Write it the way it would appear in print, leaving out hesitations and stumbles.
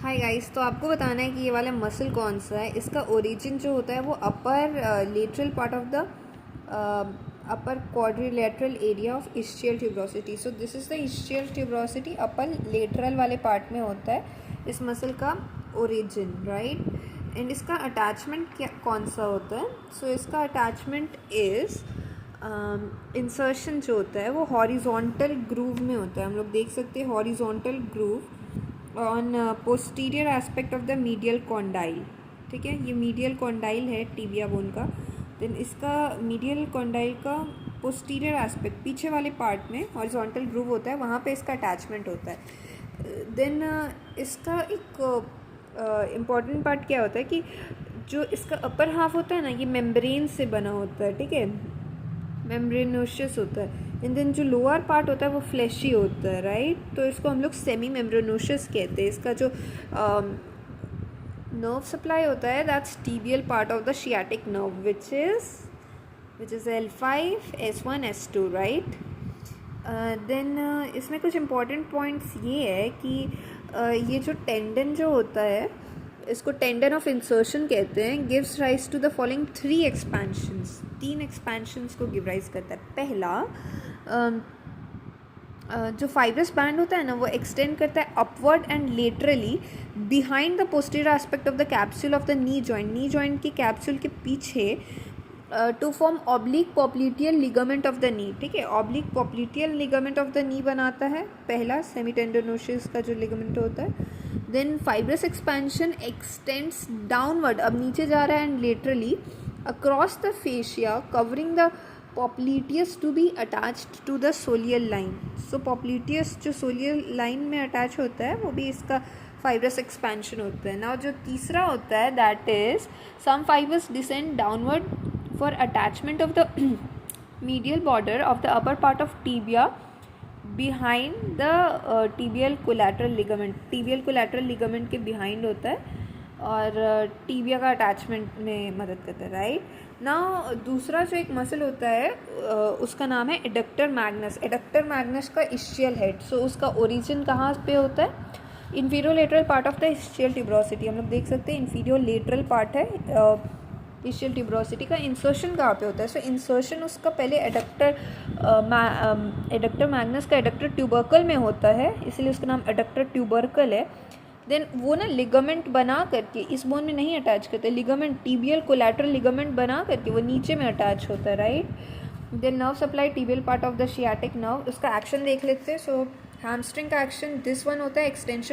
Hi guys, तो आपको बताना है कि ये वाला मसल कौन सा है। इसका ओरिजिन जो होता है वो upper lateral part of the upper quadrilateral area of ischial tuberosity. So this is the ischial tuberosity, upper lateral वाले पार्ट में होता है इस मसल का ओरिजिन, राइट। एंड इसका अटैचमेंट क्या कौन सा होता है? सो इसका अटैचमेंट इज़ इंसर्शन जो होता है वो हॉरिजॉन्टल ग्रूव में होता है। हम लोग देख सकते हैं horizontal groove on posterior aspect of the medial condyle. ठीक है, ये मीडियल कॉन्डाइल है टिबिया बोन का। देन इसका मीडियल कॉन्डाइल का पोस्टीरियर एस्पेक्ट, पीछे वाले पार्ट में हॉरिजॉन्टल ग्रूव होता है, वहाँ पे इसका अटैचमेंट होता है। देन इसका एक इम्पॉर्टेंट पार्ट क्या होता है कि जो इसका अपर हाफ होता है ना, ये मेम्ब्रेन से बना होता है। ठीक है, मेम्ब्रेनोशियस होता है। एंड देन जो लोअर पार्ट होता है वो फ्लैशी होता है, राइट। तो इसको हम लोग सेमी मेम्ब्रेनोशियस कहते हैं। इसका जो नर्व सप्लाई होता है that's tibial part of the sciatic nerve which is L5, S1, S2, right. Then इसमें कुछ इम्पॉर्टेंट पॉइंट्स ये है कि ये जो टेंडन जो होता है इसको टेंडन ऑफ इंसर्शन कहते हैं। Gives rise to the following 3 expansions. 3 expansions को गिव राइज करता है। पहला, जो फाइब्रस बैंड होता है ना वो एक्सटेंड करता है upward and laterally behind the posterior aspect of the capsule of the knee joint. Knee joint की कैप्सूल के पीछे to form oblique popliteal ligament of the knee. ठीक है, oblique popliteal ligament of the knee बनाता है पहला, semi टेंडनोशियस का जो लिगामेंट होता है। Then fibrous expansion extends downward, अब नीचे जा रहा है, and laterally across the fascia covering the popliteus to be attached to the soleal line. So popliteus जो सोलियल लाइन में अटैच होता है वो भी इसका फाइब्रस एक्सपेंशन होता है। नाउ जो तीसरा होता है that is some fibrous descend downward for attachment of the medial border of the upper part of tibia behind the tibial collateral ligament। tibial collateral ligament के behind होता है और टिबिया का अटैचमेंट में मदद करता है, राइट। नाउ दूसरा जो एक मसल होता है उसका नाम है एडक्टर मैग्नस। एडक्टर मैग्नस का इस्चियल हेड। सो उसका ओरिजिन कहाँ पे होता है? Inferior lateral part of the ischial tuberosity. हम लोग देख सकते हैं इंफीरियर लेटरल पार्ट है इस्चियल ट्यूबरोसिटी का। इंसर्शन कहाँ पे होता है? सो इंसर्शन उसका पहले एडक्टर मैग्नस का एडक्टर ट्यूबरकल में होता है, इसलिए उसका नाम एडक्टर ट्यूबरकल है। देन वो ना लिगामेंट बना करके इस बोन में नहीं अटैच करते, लिगामेंट टिबियल कोलैटरल लिगामेंट बना करके वो नीचे में अटैच होता है, right. Then nerve supply tibial part of the sciatic nerve, उसका एक्शन देख लेते हैं। सो हैमस्ट्रिंग का एक्शन दिस वन होता है, एक्सटेंशन